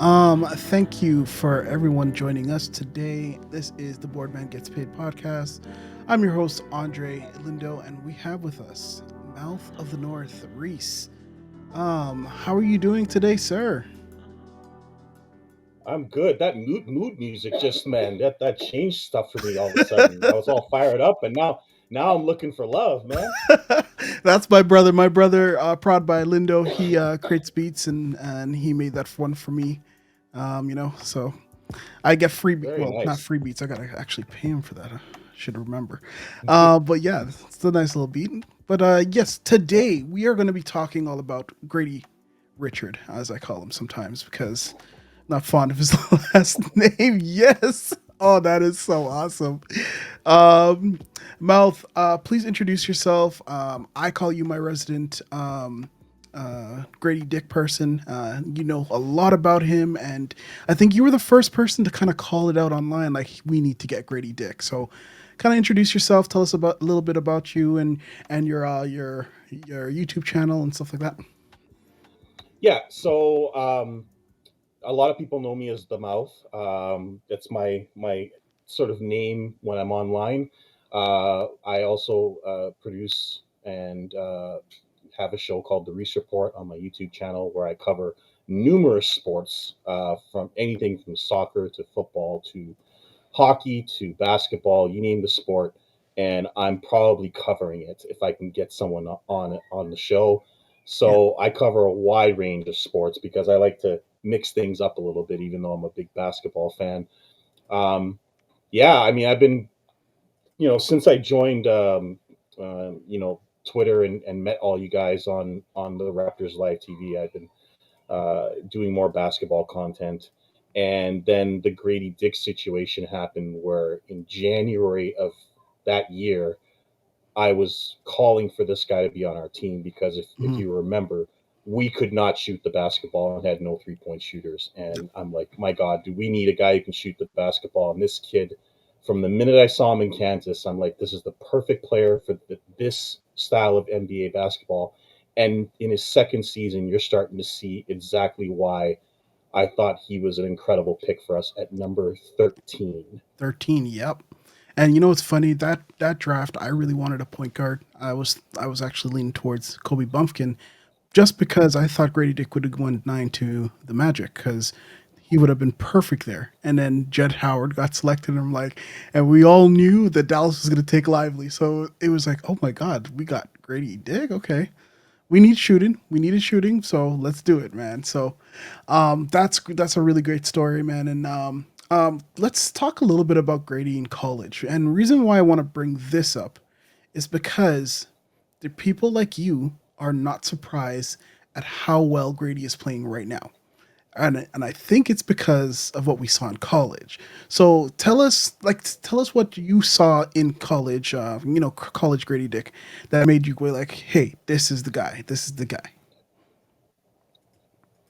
Thank you for everyone joining us today. This is the Boardman Gets Paid podcast. I'm your host, Andre Lindo, and we have with us Mouth of the North, Reece. How are you doing today, sir? I'm good. That mood music just man, that changed stuff for me all of a sudden. I was all fired up, and now I'm looking for love, man. That's my brother. My brother, prod by Lindo, he creates beats and he made that one for me. So I get Very well, not nice. free beats. I gotta actually pay him for that. I should remember. But yeah, it's a nice little beat. But yes, Yeah. today we are going to be talking all about Grady Richard, as I call him sometimes, because I'm not fond of his last name. Yes. Oh, that is so awesome. Um, Mouth, please introduce yourself. I call you my resident Grady Dick person. You know a lot about him, and I think you were the first person to kind of call it out online, like we need to get Grady Dick. So, kind of introduce yourself. Tell us about a little bit about you and your YouTube channel and stuff like that. Yeah. A lot of people know me as the Mouth. That's my sort of name when I'm online. I also produce and have a show called The Reece Report on my YouTube channel where I cover numerous sports, from anything from soccer to football to hockey to basketball, you name the sport, and I'm probably covering it if I can get someone on the show. Yeah. So I cover a wide range of sports because I like to mix things up a little bit, even though I'm a big basketball fan. Um, yeah, I mean, I've been, since I joined, Twitter and met all you guys on the Raptors Live TV. I've been doing more basketball content. And then the Grady Dick situation happened where in January of that year, I was calling for this guy to be on our team because if Mhm. you remember, we could not shoot the basketball and had no 3-point shooters. And I'm like, my God, do we need a guy who can shoot the basketball? And this kid, from the minute I saw him in Kansas, I'm like, this is the perfect player for this style of NBA basketball. And in his second season, you're starting to see exactly why I thought he was an incredible pick for us at number 13. 13. Yep. And you know what's funny? That draft, I really wanted a point guard. I was actually leaning towards Kobe Bumpkin, just because I thought Grady Dick would have won 9 to the Magic because he would have been perfect there. And then Jed Howard got selected, and I'm like, and we all knew that Dallas was going to take Lively, so it was like, oh my God, we got Grady Dick. Okay, we need shooting. We needed shooting, so let's do it, man. So that's a really great story, man. And let's talk a little bit about Grady in college. And the reason why I want to bring this up is because the people like you are not surprised at how well Grady is playing right now. And I think it's because of what we saw in college. So tell us what you saw in college, college Grady Dick, that made you go like, hey, this is the guy. This is the guy.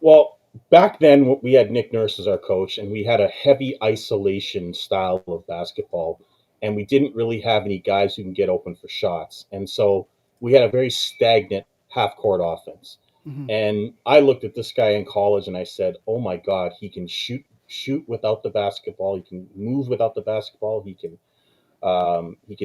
Well, back then we had Nick Nurse as our coach, and we had a heavy isolation style of basketball, and we didn't really have any guys who can get open for shots, and so we had a very stagnant half court offense. Hmm. And I looked at this guy in college, and I said, "Oh my God, he can shoot without the basketball. He can move without the basketball. He can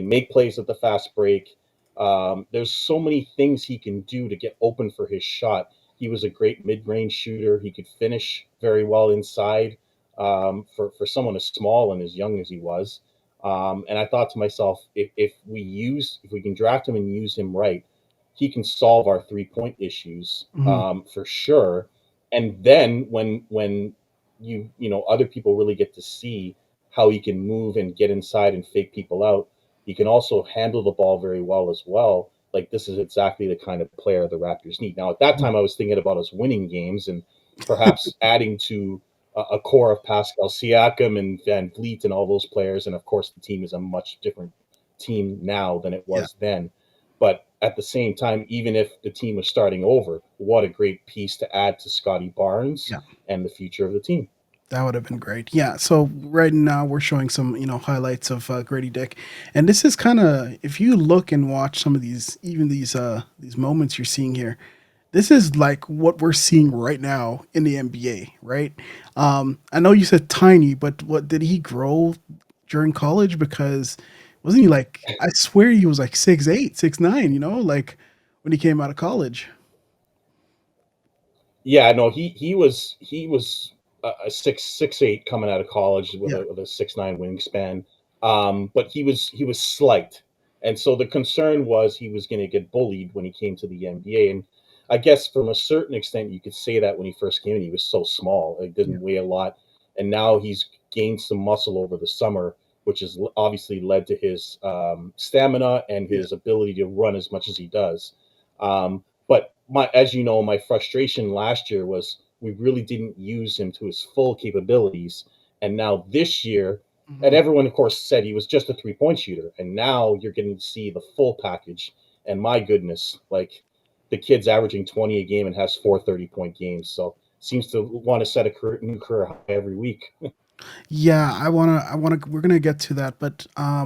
make plays at the fast break. There's so many things he can do to get open for his shot. He was a great mid-range shooter. He could finish very well inside, for someone as small and as young as he was. And I thought to myself, if we can draft him and use him right, he can solve our 3-point issues, Hmm. for sure. And then when other people really get to see how he can move and get inside and fake people out. He can also handle the ball very well as well. Like this is exactly the kind of player the Raptors need. Now at that Hmm. time I was thinking about us winning games and perhaps adding to a core of Pascal Siakam and Van Vliet and all those players. And of course the team is a much different team now than it Yeah. was then. But at the same time, even if the team was starting over, what a great piece to add to Scotty Barnes Yeah. and the future of the team. That would have been great. Yeah. So right now we're showing some, highlights of Grady Dick, and this is kind of, if you look and watch some of these, even these moments you're seeing here, this is like what we're seeing right now in the NBA, right? I know you said tiny, but what did he grow during college? Because wasn't he like? I swear he was like 6'8", 6'9", you know, like when he came out of college. Yeah, no, he was a 6'8" coming out of college with Yeah, a 6'9" wingspan. But he was slight, and so the concern was he was going to get bullied when he came to the NBA. And I guess from a certain extent, you could say that when he first came in, he was so small, he yeah, didn't weigh a lot, and now he's gained some muscle over the summer, which has obviously led to his stamina and yeah, his ability to run as much as he does. But as you know, my frustration last year was we really didn't use him to his full capabilities, and now this year, and hmm everyone of course said he was just a 3-point shooter, and now you're getting to see the full package. And my goodness, like the kid's averaging 20 a game and has 4 30-point games, so seems to want to set a new career high every week. yeah. I wanna. We're gonna get to that, but I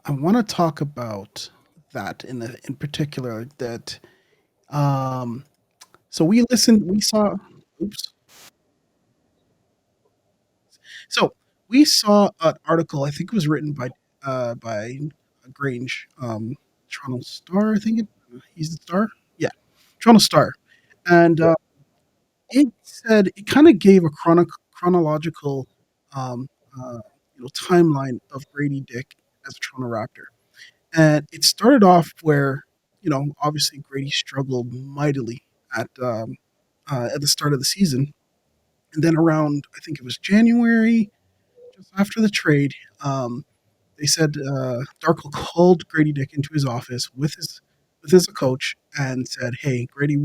want to talk about that in particular. That um, so we listened. We saw. Oops. So we saw an article. I think it was written by Grange, Toronto Star. I think he's the Star. Yeah, Toronto Star, and Yeah. it said it kind of gave a chronological, um, uh, timeline of Grady Dick as a Toronto Raptor, and it started off where obviously Grady struggled mightily at the start of the season, and then around I think it was January, just after the trade, they said Darko called Grady Dick into his office with his coach and said, "Hey, Grady,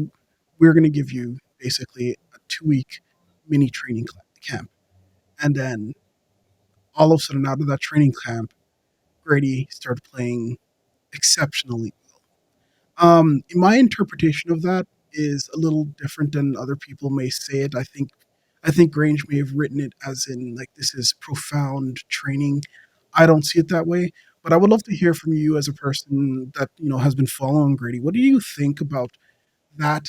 we're going to give you basically a 2 week mini training camp." And then all of a sudden, out of that training camp, Grady started playing exceptionally. In my interpretation of that is a little different than other people may say it. I think Grange may have written it as in like this is profound training. I don't see it that way, but I would love to hear from you as a person that has been following Grady. What do you think about that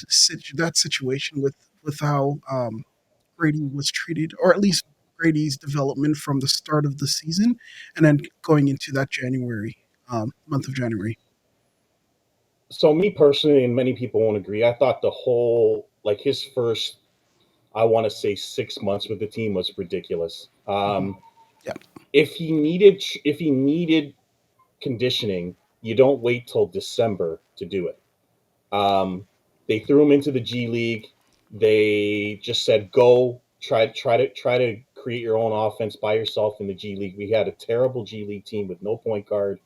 situation with how Grady was treated, or at least Grady's development from the start of the season, and then going into that January month of January? So me personally, and many people won't agree, I thought the whole like his first, I want to say 6 months with the team was ridiculous. Mhm. Yeah. If he needed conditioning, you don't wait till December to do it. They threw him into the G League. They just said, "Go try to create your own offense by yourself in the G League." We had a terrible G League team with no point guard,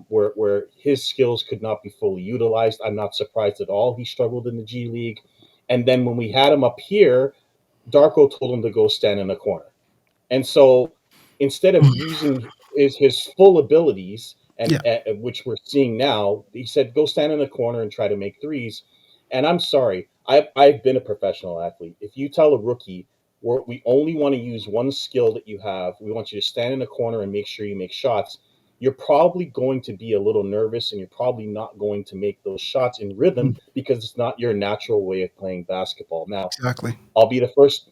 where his skills could not be fully utilized. I'm not surprised at all. He struggled in the G League, and then when we had him up here, Darko told him to go stand in a corner. And so instead of using his full abilities, and Yeah. which we're seeing now, he said, "Go stand in a corner and try to make threes." And I'm sorry, I've been a professional athlete. If you tell a rookie, we only want to use one skill that you have, we want you to stand in a corner and make sure you make shots. You're probably going to be a little nervous, and you're probably not going to make those shots in rhythm Mhm. because it's not your natural way of playing basketball. Now, Exactly. I'll be the first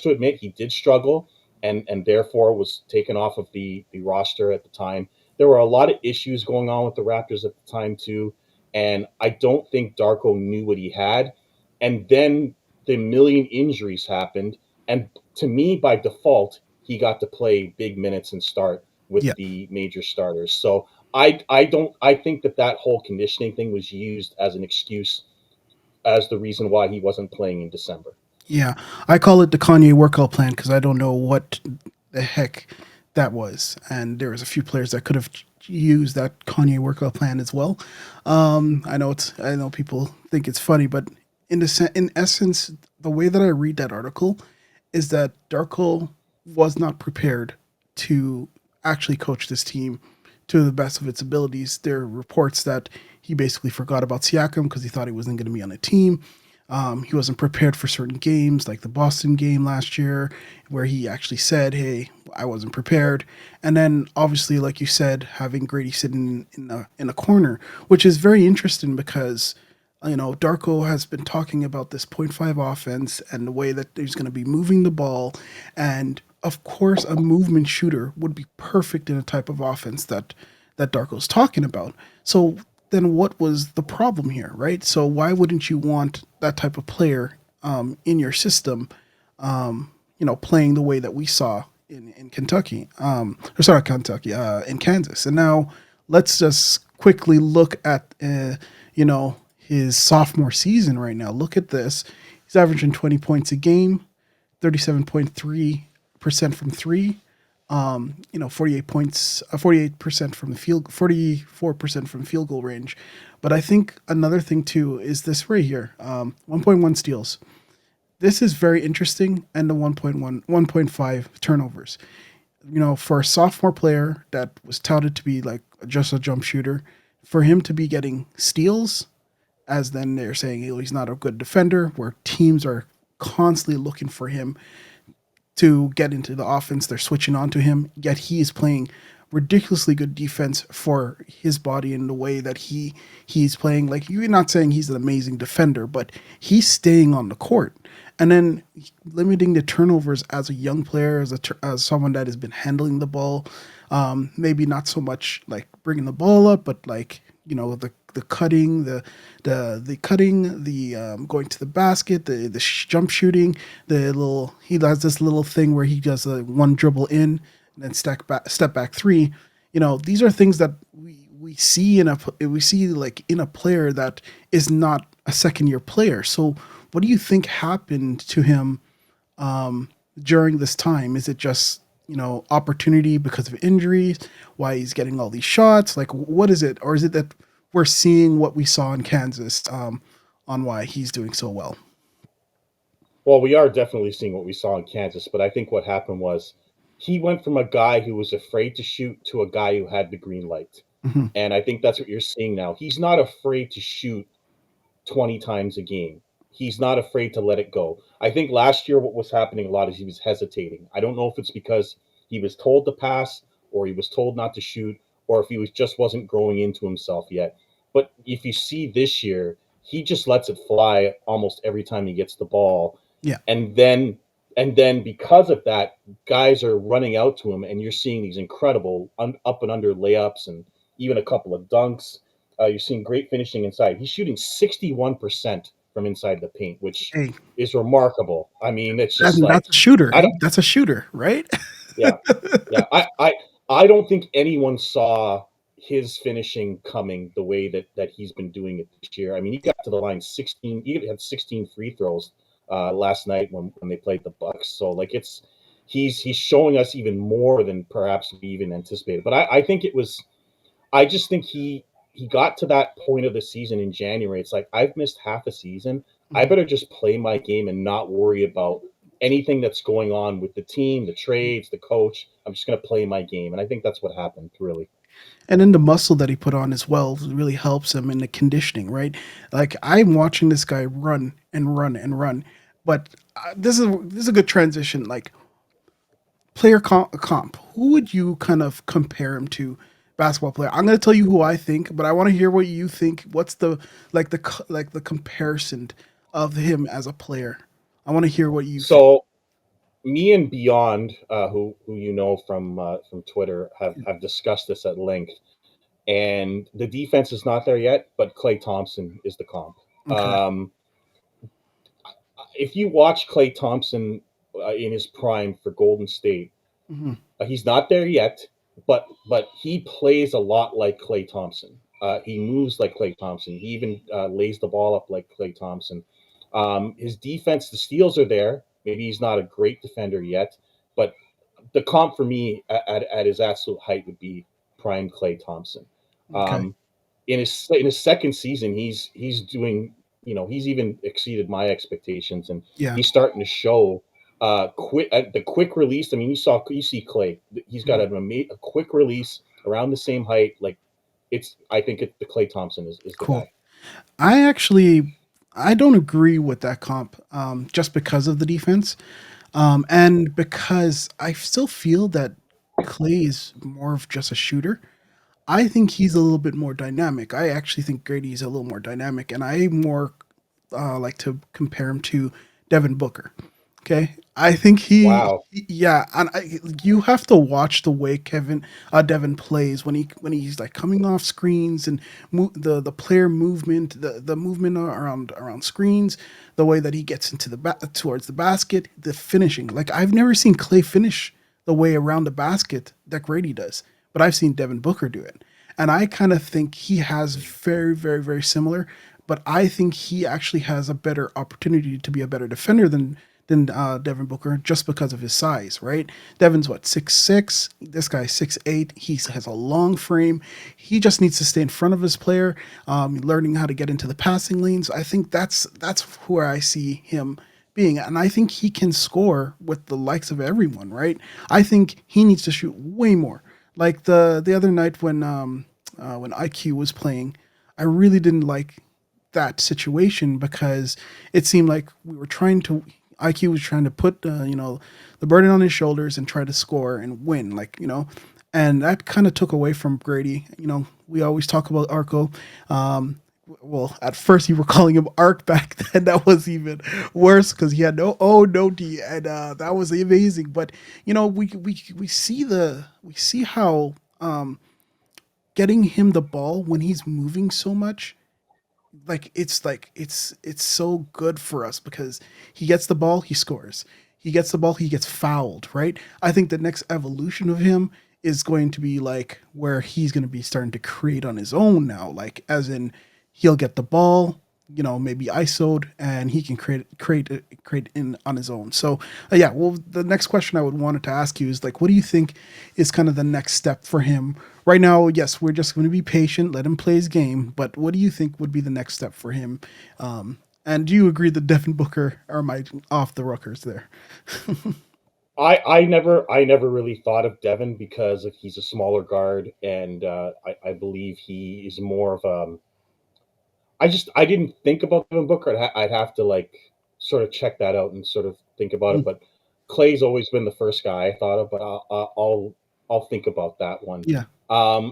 to admit he did struggle, and therefore was taken off of the roster at the time. There were a lot of issues going on with the Raptors at the time too, and I don't think Darko knew what he had. And then the million injuries happened, and to me, by default, he got to play big minutes and start with Yeah. the major starters. So I think that whole conditioning thing was used as an excuse, as the reason why he wasn't playing in December. Yeah, I call it the Kanye workout plan because I don't know what the heck that was, and there was a few players that could have used that Kanye workout plan as well. I know people think it's funny, but in essence, the way that I read that article is that Darko was not prepared to actually coach this team to the best of its abilities. There are reports that he basically forgot about Siakam because he thought he wasn't going to be on a team. He wasn't prepared for certain games, like the Boston game last year, where he actually said, "Hey, I wasn't prepared." And then, obviously, like you said, having Grady sitting in a corner, which is very interesting because Darko has been talking about this point 0.5 offense and the way that he's going to be moving the ball. And of course, a movement shooter would be perfect in a type of offense that Darko's talking about. So then what was the problem here, right? So why wouldn't you want that type of player in your system, playing the way that we saw in Kentucky, or sorry, Kentucky, in Kansas. And now let's just quickly look at, his sophomore season right now. Look at this. He's averaging 20 points a game, 37.3% from three, 48 points, 48% from the field, 44% from field goal range. But I think another thing too is this right here, 1.1 steals. This is very interesting, and the 1.1, 1.5 turnovers. For a sophomore player that was touted to be like just a jump shooter, for him to be getting steals, as then they're saying, he's not a good defender, where teams are constantly looking for him to get into the offense. They're switching on to him, yet he is playing ridiculously good defense for his body in the way that he's playing. Like, you're not saying he's an amazing defender, but he's staying on the court. And then limiting the turnovers as a young player, as someone that has been handling the ball, maybe not so much like bringing the ball up, but like the cutting, the cutting, the going to the basket, the jump shooting, he does this little thing where he does a one dribble in and then step back three. These are things that we see like in a player that is not a second year player. So what do you think happened to him during this time? Is it just opportunity because of injuries? Why he's getting all these shots? Like, what is it, or is it that we're seeing what we saw in Kansas on why he's doing so well? Well, we are definitely seeing what we saw in Kansas, but I think what happened was he went from a guy who was afraid to shoot to a guy who had the green light. Hmm. And I think that's what you're seeing now. He's not afraid to shoot 20 times a game. He's not afraid to let it go. I think last year what was happening a lot is he was hesitating. I don't know if it's because he was told to pass or he was told not to shoot or if he was just wasn't growing into himself yet. But if you see this year, he just lets it fly almost every time he gets the ball. Yeah. And then because of that, guys are running out to him and you're seeing these incredible up and under layups and even a couple of dunks. You're seeing great finishing inside. He's shooting 61% from inside the paint, which Hey, is remarkable. I mean, it's just that's like a shooter. I don't. That's a shooter, right? Yeah, yeah. I don't think anyone saw his finishing coming the way that he's been doing it this year. I mean, he got to the line 16. He had 16 free throws last night when they played the Bucks. So like he's showing us even more than perhaps we even anticipated. But I think it was I just think he got to that point of the season in January. It's like I've missed half a season. I Mhm. better just play my game and not worry about anything that's going on with the team, the trades, the coach. I'm just going to play my game, and I think that's what happened. Really, And then the muscle that he put on as well really helps him in the conditioning, right? Like, I'm watching this guy run and run and run, but this is a good transition. Like, comp, who would you kind of compare him to? Basketball player. I'm going to tell you who I think, but I want to hear what you think. What's the like the comparison of him as a player? I want to hear what you think. so me and Beyond, who you know from Twitter, have discussed this at length. And the defense is not there yet, but Clay Thompson is the comp. Okay. Um, if you watch Clay Thompson in his prime for Golden State, Hmm. he's not there yet, but he plays a lot like Clay Thompson. He moves like Clay Thompson. He even lays the ball up like Clay Thompson. His defense, the steals are there. Maybe he's not a great defender yet, but the comp for me at his absolute height would be prime Clay Thompson. Okay. Um, in his second season, he's doing he's even exceeded my expectations, and Yeah. he's starting to show the quick release. I mean, you see Clay. He's got Mhm. a quick release around the same height. Like I think the Clay Thompson is the Cool. guy. I actually I don't agree with that comp, just because of the defense, and because I still feel that Clay is more of just a shooter. I think he's a little bit more dynamic. I actually think Grady is a little more dynamic, and I more like to compare him to Devin Booker. Okay, I think Wow. yeah, and you have to watch the way Devin plays when he's like coming off screens and the player movement, the movement around screens, the way that he gets into towards the basket, the finishing. Like I've never seen Clay finish the way around the basket that Grady does, but I've seen Devin Booker do it. And I kind of think he has very, very, very similar, but I think he actually has a better opportunity to be a better defender than Devin Booker just because of his size, right? Devin's what 6'6". This guy's 6'8". He has a long frame. He just needs to stay in front of his player, learning how to get into the passing lanes. I think that's where I see him being, and I think he can score with the likes of everyone, right? I think he needs to shoot way more. Like the other night when IQ was playing, I really didn't like that situation because it seemed like we were trying to IQ was trying to put the burden on his shoulders and try to score and win, and that kind of took away from Grady. We always talk about Arco. Well, at first you were calling him Arc back then. That was even worse because he had no O, no D, and that was amazing. But we see how getting him the ball when he's moving so much, it's so good for us because he gets the ball, he scores. He gets the ball, he gets fouled, right? I think the next evolution of him is going to be like where he's going to be starting to create on his own now, like as in he'll get the ball, maybe ISO'd, and he can create in on his own. So yeah, well, the next question I would wanted to ask you is like, what do you think is kind of the next step for him right now? Yes, we're just going to be patient, let him play his game, but what do you think would be the next step for him? And do you agree that Devin Booker are my off the Ruckers there? I never really thought of Devin because he's a smaller guard, and I believe he is more of I didn't think about Devin Booker. I'd have to like sort of check that out and sort of think about it. Mm, But Clay's always been the first guy I thought of, but I'll think about that one. yeah.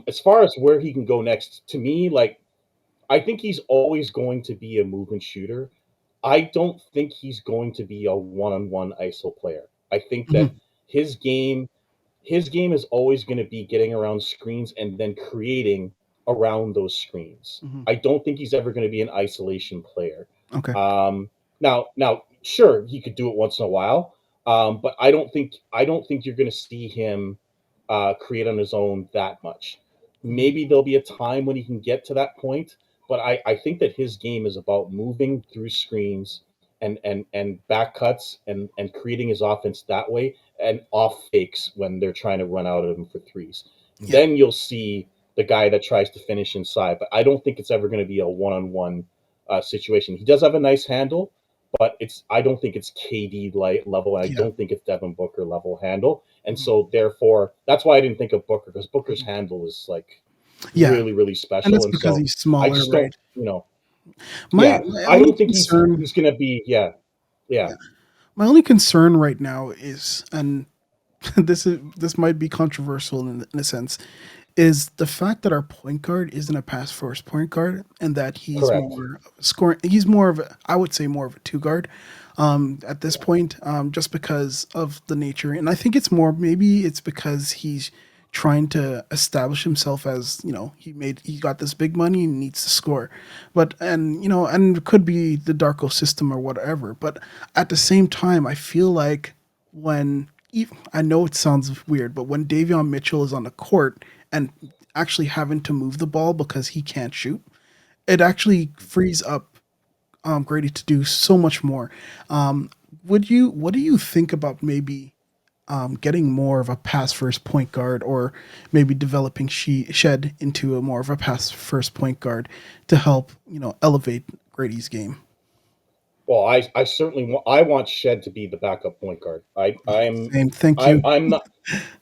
As far as where he can go next, to me, like I think he's always going to be a movement shooter. I don't think he's going to be a one-on-one ISO player. I think Hmm. that his game his game is always going to be getting around screens and then creating around those screens. Hmm. I don't think he's ever going to be an isolation player. Okay. Now, sure, he could do it once in a while, but I don't think you're going to see him create on his own that much. Hmm. Maybe there'll be a time when he can get to that point, but I think that his game is about moving through screens and back cuts and creating his offense that way and off fakes when they're trying to run out of him for threes. Yeah. Then you'll see the guy that tries to finish inside, but I don't think it's ever going to be a one-on-one situation. He does have a nice handle, but I don't think it's KD level, and I Yeah. don't think it's Devin Booker level handle. And Hmm. so therefore, that's why I didn't think of Booker, because Booker's Hmm. handle is like Yeah. really, really And special. that's And because so he's I smaller, just don't, right? My yeah, my I only don't think he's concern he's gonna be, yeah, yeah, Yeah. My only concern right now is, and this might be controversial in a sense, is the fact that our point guard isn't a pass first point guard, and that he's correct. more scoring. He's more of a, I would say, more of a two guard. At this point, just because of the nature, and I think it's more maybe it's because he's trying to establish himself as he got this big money and needs to score, but and it could be the Darko system or whatever. But at the same time, I feel like when I know it sounds weird, but when Davion Mitchell is on the court and actually having to move the ball because he can't shoot, it actually frees up Grady to do so much more. Um, What do you think about maybe getting more of a pass first point guard, or maybe developing Shed into a more of a pass first point guard to help elevate Grady's game? Well, I certainly I want Shed to be the backup point guard. Same. Thank you.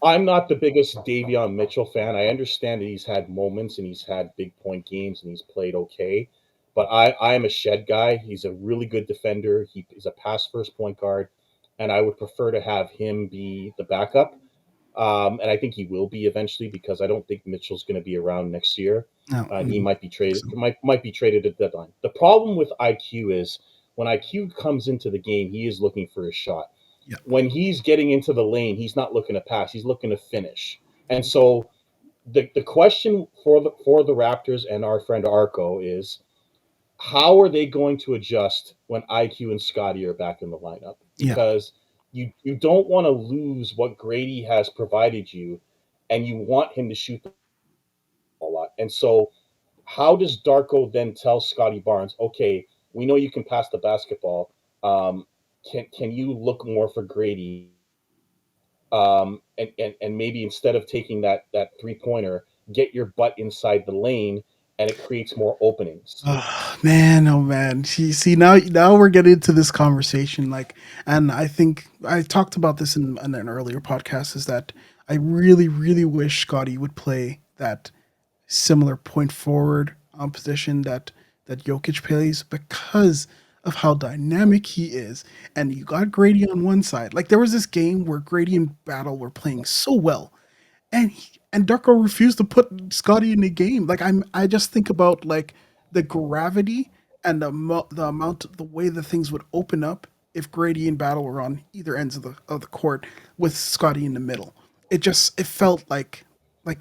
I'm not the biggest Davion Mitchell fan. I understand that he's had moments and he's had big point games and he's played okay, but I am a Shed guy. He's a really good defender. He is a pass first point guard, and I would prefer to have him be the backup. And I think he will be eventually because I don't think Mitchell's going to be around next year. No, And he might be traded. so Might be traded at deadline. The problem with IQ is when IQ comes into the game, he is looking for a shot. yeah, When he's getting into the lane, he's not looking to pass. He's looking to finish. And so the question for the Raptors and our friend Arco is how are they going to adjust when IQ and Scotty are back in the lineup? yeah. Because you don't want to lose what Gradey has provided you, and you want him to shoot the ball a lot. And so, how does Darko then tell Scotty Barnes, okay, we know you can pass the basketball. Um, can you look more for Gradey? And maybe instead of taking that 3 pointer, get your butt inside the lane, and it creates more openings. Oh, man, oh man. See, now we're getting into this conversation. Like, and I think I talked about this in an earlier podcast. Is that I really, really wish Scotty would play that similar point forward position that Jokic plays because of how dynamic he is. And you got Grady on one side. Like there was this game where Grady and Battle were playing so well, and Darko refused to put Scotty in the game. I just think about like the gravity and the amount the way the things would open up if Grady and Battle were on either ends of the court with Scotty in the middle. It felt like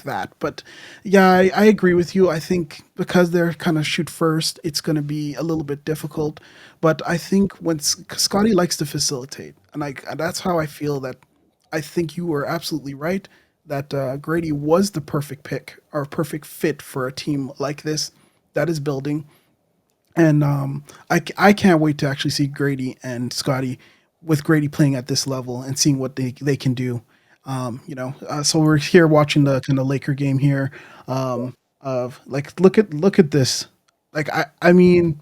that. But yeah, I agree with you. I think because they're kind of shoot first, it's going to be a little bit difficult. But I think when Scotty likes to facilitate, and that's how I feel that I think you were absolutely right that Grady was the perfect pick or perfect fit for a team like this that is building. And I can't wait to actually see Grady and Scotty with Grady playing at this level and seeing what they can do. So we're here watching the kind of Laker game here. Of like, look at this. I mean,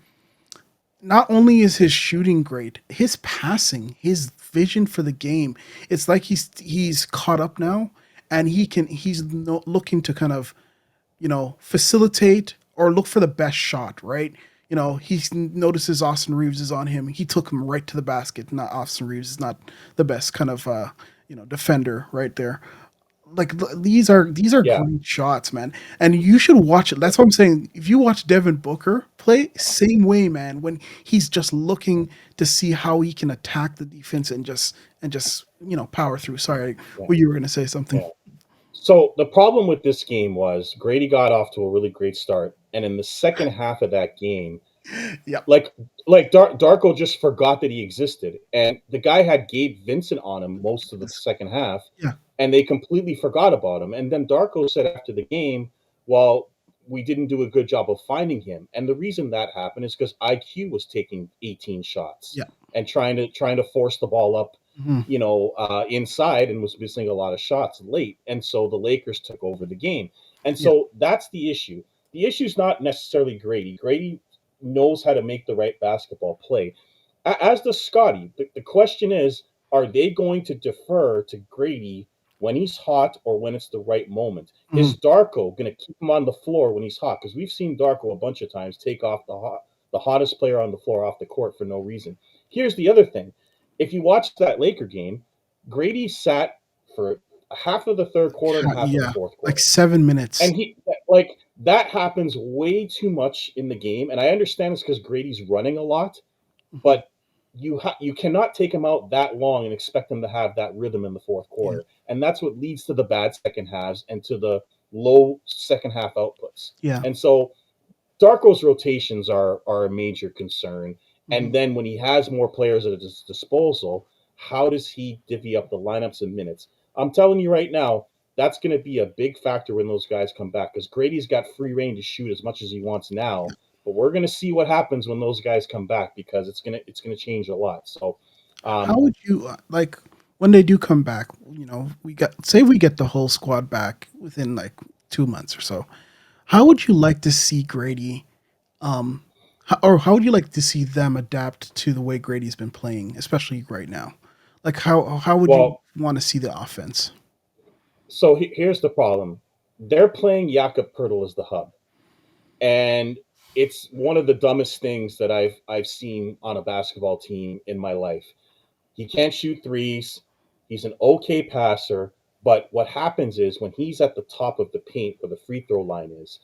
not only is his shooting great, his passing, his vision for the game, it's like he's caught up now, and he's no, looking to kind of facilitate or look for the best shot, right? He notices Austin Reeves is on him. He took him right to the basket. Not Austin Reeves is not the best kind of defender right there. Like these are Yeah, great shots, man. And you should watch it. That's what I'm saying. If you watch Devin Booker play, same way, man. When he's just looking to see how he can attack the defense and just power through. Sorry, yeah, well, you were gonna say something. yeah. So the problem with this game was Grady got off to a really great start, and in the second half of that game, Yep. like Darko just forgot that he existed, and the guy had Gabe Vincent on him most of the second half, Yeah. and they completely forgot about him. And then Darko said after the game, "Well, we didn't do a good job of finding him." And the reason that happened is because IQ was taking 18 shots Yeah. and trying to force the ball up, Mhm. inside, and was missing a lot of shots late. And so the Lakers took over the game. And Yeah. so that's the issue. The issue is not necessarily Grady. Grady knows how to make the right basketball play. As does Scotty. The question is, are they going to defer to Grady when he's hot or when it's the right moment? Mhm. Is Darko going to keep him on the floor when he's hot? Because we've seen Darko a bunch of times take off the hottest player on the floor off the court for no reason. Here's the other thing: if you watch that Laker game, Grady sat for half of the third quarter and half of the Yeah. fourth Like quarter, 7 minutes. and he like that happens way too much in the game. And I understand it's because Grady's running a lot, Mhm. but you cannot take him out that long and expect him to have that rhythm in the fourth Yeah. quarter, and that's what leads to the bad second halves and to the low second half outputs. Yeah. And so Darko's rotations are a major concern. And Mhm. then when he has more players at his disposal, how does he divvy up the lineups and minutes? I'm telling you right now, that's going to be a big factor when those guys come back because Grady's got free reign to shoot as much as he wants now. But we're going to see what happens when those guys come back because it's gonna change a lot. So, How um, would you like when they do come back? We get the whole squad back within like 2 months or so. How would you like to see Grady? Or how would you like to see them adapt to the way Grady's been playing, especially right now? Like how would you well, want to see the offense? so here's the problem: they're playing Jakob Pertl as the hub, and it's one of the dumbest things that I've seen on a basketball team in my life. He can't shoot threes. He's an okay passer, But what happens is when he's at the top of the paint where the free throw line is,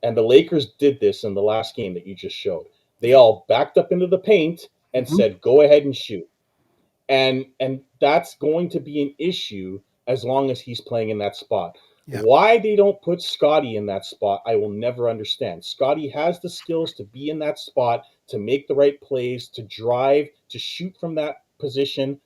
and the Lakers did this in the last game that you just showed, they Yeah. all backed up into the paint and Hmm. said, "Go ahead and shoot." And that's going to be an issue as long as he's playing in that spot. Yeah. Why they don't put Scotty in that spot, I will never understand. Scotty has the skills to be in that spot, to make the right plays, to drive, to shoot from that position.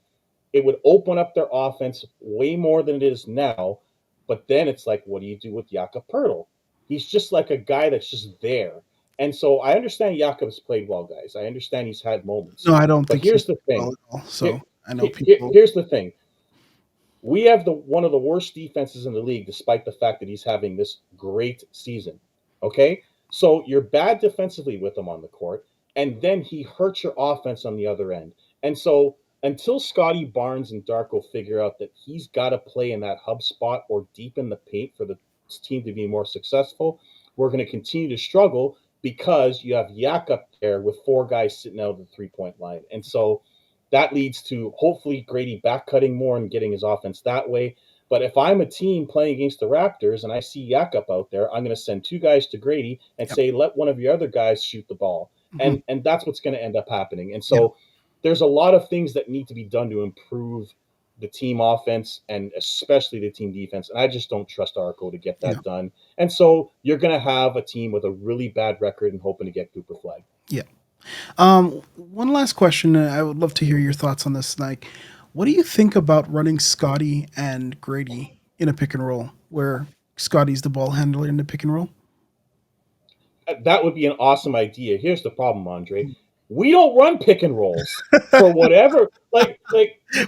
It would open up their offense way more than it is now. But then it's like, what do you do with Jakob Pertl? He's just like a guy that's just there. And so I understand Jakob's played well, guys. I understand he's had moments. No, I don't But think he here's played the well thing. at all. Here, So I know people. here's the thing. We have the one of the worst defenses in the league, despite the fact that he's having this great season. Okay, so you're bad defensively with him on the court, and then he hurts your offense on the other end. And so until Scotty Barnes and Darko figure out that he's got to play in that hub spot or deep in the paint for the team to be more successful, we're going to continue to struggle because you have Yak up there with four guys sitting out of the 3 point line. And so that leads to hopefully Gradey back cutting more and getting his offense that way. But if I'm a team playing against the Raptors and I see Jakob out there, I'm going to send two guys to Gradey and Yep. say, let one of your other guys shoot the ball. Hmm. And that's what's going to end up happening. And Yeah. so there's a lot of things that need to be done to improve the team offense and especially the team defense. And I just don't trust Arco to get Yeah. that done. And so you're going to have a team with a really bad record and hoping to get Cooper Flag. Yeah. One last question. I would love to hear your thoughts on this. Like, what do you think about running Scotty and Grady in a pick and roll, where Scotty's the ball handler in the pick and roll? That would be an awesome idea. Here's the problem, Andre. We don't run pick and rolls for whatever.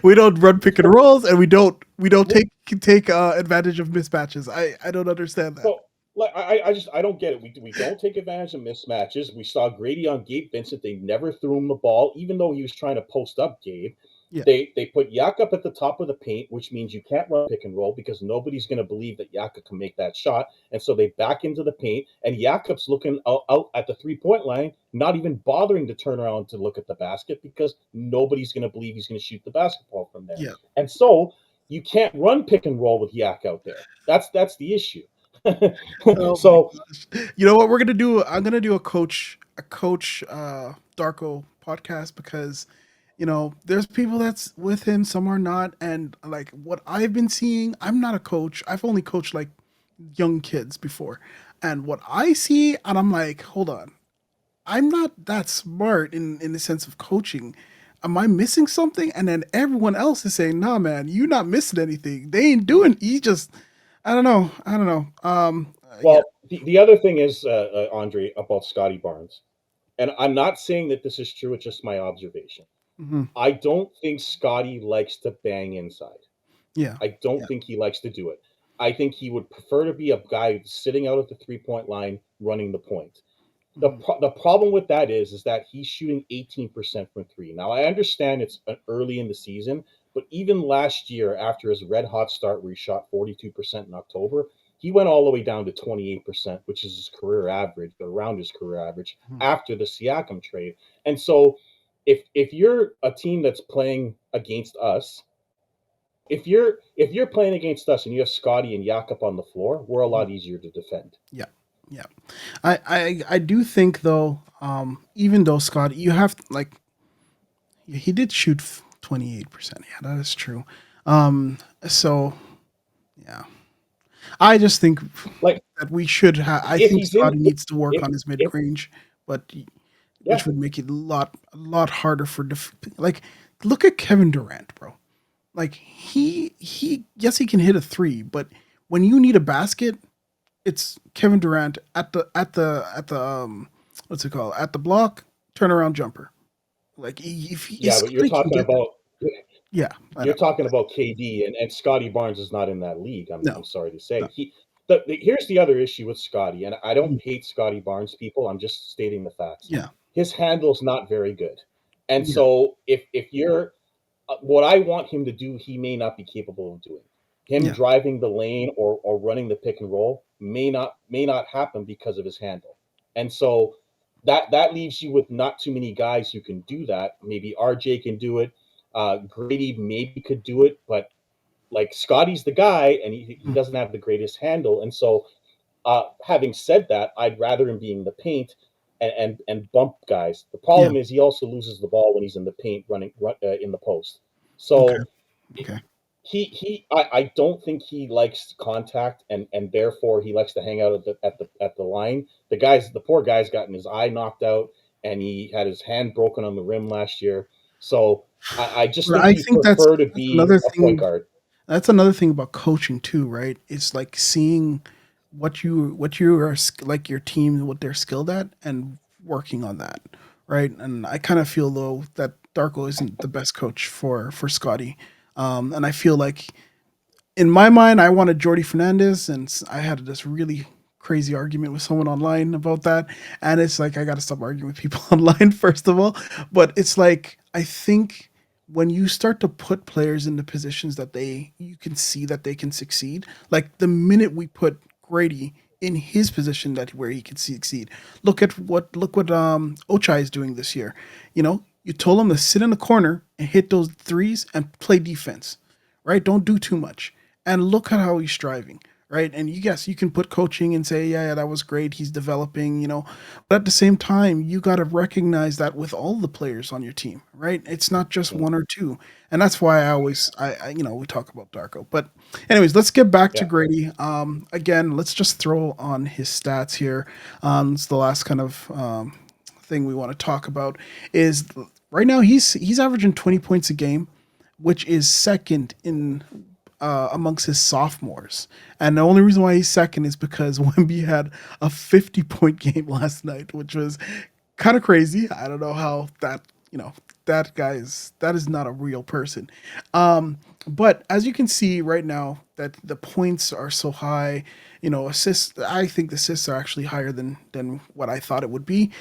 We don't run pick and For, rolls, and we don't take advantage of mismatches. I don't understand that. so I don't get it. We don't take advantage of mismatches. We saw Grady on Gabe Vincent. They never threw him the ball, even though he was trying to post up Gabe. Yeah. They put Yak up at the top of the paint, which means you can't run pick and roll because nobody's going to believe that Yaka can make that shot. And so they back into the paint, and Jakub's looking out at the 3 point line, not even bothering to turn around to look at the basket because nobody's going to believe he's going to shoot the basketball from there. Yeah. And so you can't run pick and roll with Yak out there. That's the issue. Oh my So gosh. You know what we're gonna do? I'm gonna do a coach Darko podcast because there's people that's with him, some are not, and like what I've been seeing, I'm not a coach. I've only coached like young kids before. And what I see, and I'm like, hold on, I'm not that smart in the sense of coaching. Am I missing something? And then everyone else is saying, nah, man, you're not missing anything. They ain't doing, he just, I don't know. I don't know. Yeah. well, the other thing is, Andre, about Scotty Barnes, and I'm not saying that this is true. It's just my observation. Hmm. I don't think Scotty likes to bang inside. Yeah. I don't Yeah. think he likes to do it. I think he would prefer to be a guy sitting out at the 3 point line running the point. Hmm. The problem with that is that he's shooting 18% from three. Now I understand it's early in the season, but even last year after his red hot start where he shot 42% in October, he went all the way down to 28%, which is his career average, around his career average Hmm. after the Siakam trade. And so if you're a team that's playing against us, if you're playing against us and you have Scotty and Jakob on the floor, we're a Hmm. lot easier to defend. Yeah. Yeah. I do think though, even though Scott, you have like he did shoot 28%. Yeah, that is true. So yeah, I just think Like that we should have. I if think he's in Scotty needs to work if on his mid if range, but yeah, which would make it a lot harder for like look at Kevin Durant, bro. Like yes he can hit a three, but when you need a basket, it's Kevin Durant at the what's it called, at the block turnaround jumper. Like if yeah, but Scotty can get that, yeah, I you're know. talking about KD and Scotty Barnes is not in that league. I'm No, sorry to no, say. Here's the other issue with Scotty, and I don't mhm, hate Scotty Barnes people. I'm just stating the facts. yeah, His handle's not very good, and yeah, so if you're what I want him to do, he may not be capable of doing. Him yeah, driving the lane or running the pick and roll may not happen because of his handle. And so that leaves you with not too many guys who can do that. Maybe RJ can do it. Grady maybe could do it, but like Scotty's the guy, and he Mm. doesn't have the greatest handle. And so, having said that, I'd rather him be in the paint and bump guys. The Yeah. problem is he also loses the ball when he's in the paint in the post. Okay. So Okay. I don't think he likes contact, and therefore he likes to hang out at the line. The poor guy's gotten his eye knocked out, and he had his hand broken on the rim last year. So I just But think I he'd think prefer to that's be another a point thing. guard. That's another thing about coaching too, right? It's like seeing what you are like your team what they're skilled at and working on that, right? And I kind of feel though that Darko isn't the best coach for Scotty, and I feel like in my mind, I wanted Jordy Fernandez, and I had this really crazy argument with someone online about that. And it's like I got to stop arguing with people online first of all. But it's like I think when you start to put players into positions that they you can see that they can succeed, like the minute we put Grady in his position that where he can succeed. Look what Ochai is doing this year. You know, you told him to sit in the corner and hit those threes and play defense, right? Don't do too much and look at how he's striving, right? And you guess you can put coaching and say, yeah, that was great. He's developing, you know. But at the same time, you got to recognize that with all the players on your team, right? It's not just one or two, and that's why you know, we talk about Darko. But anyways, let's get back to Yeah. Grady. Again, let's just throw on his stats here. It's the last kind of thing we want to talk about is right now he's averaging 20 points a game, which is second in amongst his sophomores. And the only reason why he's second is because Wemby had a 50-point game last night, which was kind of crazy. I don't know how that, you know, that is not a real person. But as you can see right now that the points are so high, you know, assists, I think the assists are actually higher than what I thought it would be.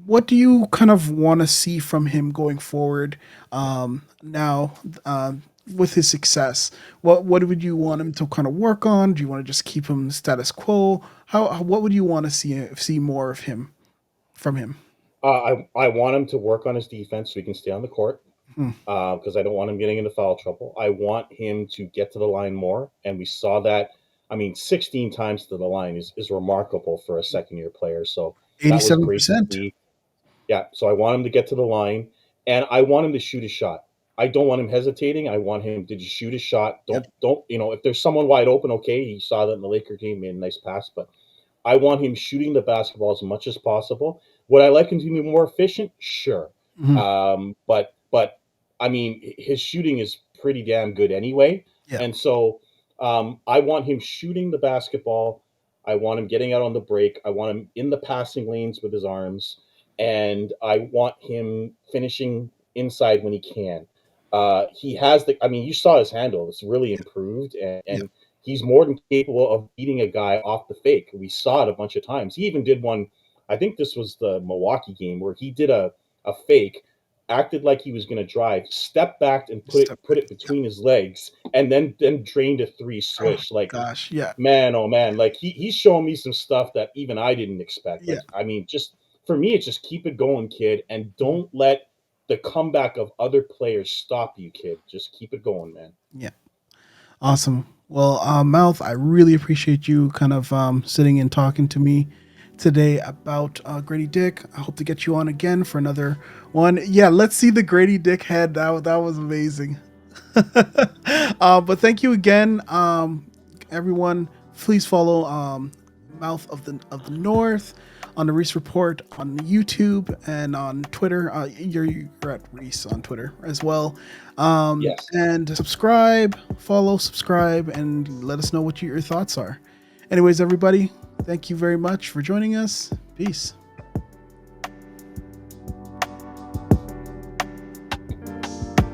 What do you kind of want to see from him going forward now with his success? What would you want him to kind of work on? Do you want to just keep him status quo? What would you want to see more of him from him? I want him to work on his defense so he can stay on the court, Hmm. because I don't want him getting into foul trouble. I want him to get to the line more, and we saw that. I mean, 16 times to the line is remarkable for a second year player. So that was great to 87%. see. Yeah, so I want him to get to the line, and I want him to shoot a shot. I don't want him hesitating. I want him to just shoot a shot. Yep. Don't if there's someone wide open, okay. He saw that in the Laker game, made a nice pass, but I want him shooting the basketball as much as possible. Would I like him to be more efficient? Sure. Hmm. But I mean, his shooting is pretty damn good anyway. Yeah. And so I want him shooting the basketball. I want him getting out on the break. I want him in the passing lanes with his arms, and I want him finishing inside when he can. He has the. I mean, you saw his handle; it's really improved, Yeah. and he's more than capable of beating a guy off the fake. We saw it a bunch of times. He even did one. I think this was the Milwaukee game where he did a fake, acted like he was going to drive, stepped back and Step put back. it between his legs, and then drained a three Oh swish. Like, gosh. Yeah. man, oh man, like he's showing me some stuff that even I didn't expect. Yeah. Like, I mean, just for me, it's just keep it going, kid, and Mhm. don't let the comeback of other players stop you, kid. Just keep it going, man. Yeah. Awesome. Well, Mouth, I really appreciate you kind of sitting and talking to me today about Grady Dick. I hope to get you on again for another one. Yeah, let's see the Grady Dick head. That was amazing. But thank you again, everyone. Please follow Mouth of the North on the Reese Report on YouTube and on Twitter. You're at Reese on Twitter as well. Yes. And subscribe, follow, subscribe, and let us know what your thoughts are. Anyways, everybody, thank you very much for joining us. Peace.